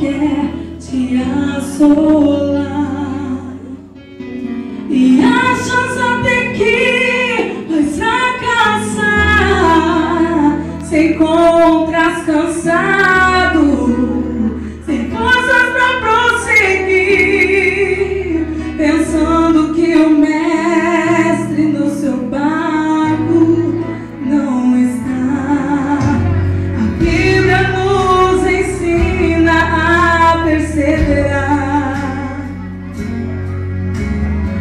quer te assolar e achas até que vais fracassar, se encontras cansado, sem forças pra prosseguir, pensando que o mestre no seu barco não está. A Bíblia nos ensina a perseverar.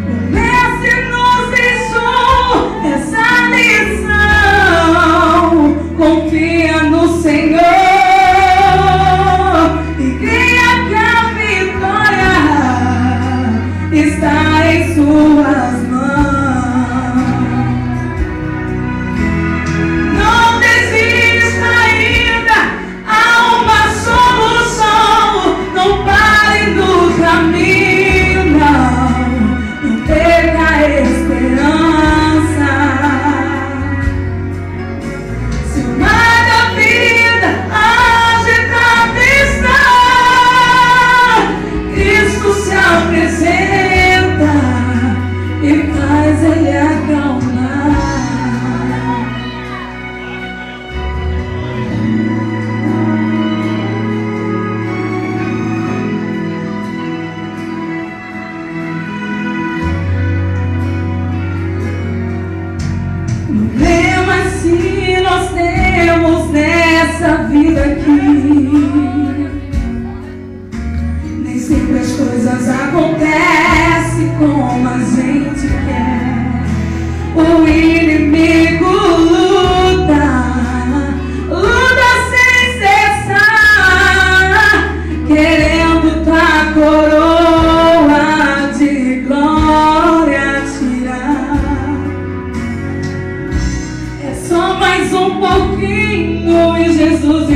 O mestre nos deixou essa lição. Confia no Senhor e creia que a vitória está em suas mãos. Não desista ainda, há uma solução. Não pare no caminho, não perca a esperança. Se o mar da vida agita a Cristo se apresenta e faz ele acalmar. Problemas se nós temos nessa vida aqui, nem sempre as coisas acontecem como a gente quer. O inimigo luta sem cessar, querendo tua coroa de glória tirar. É só mais um pouquinho e Jesus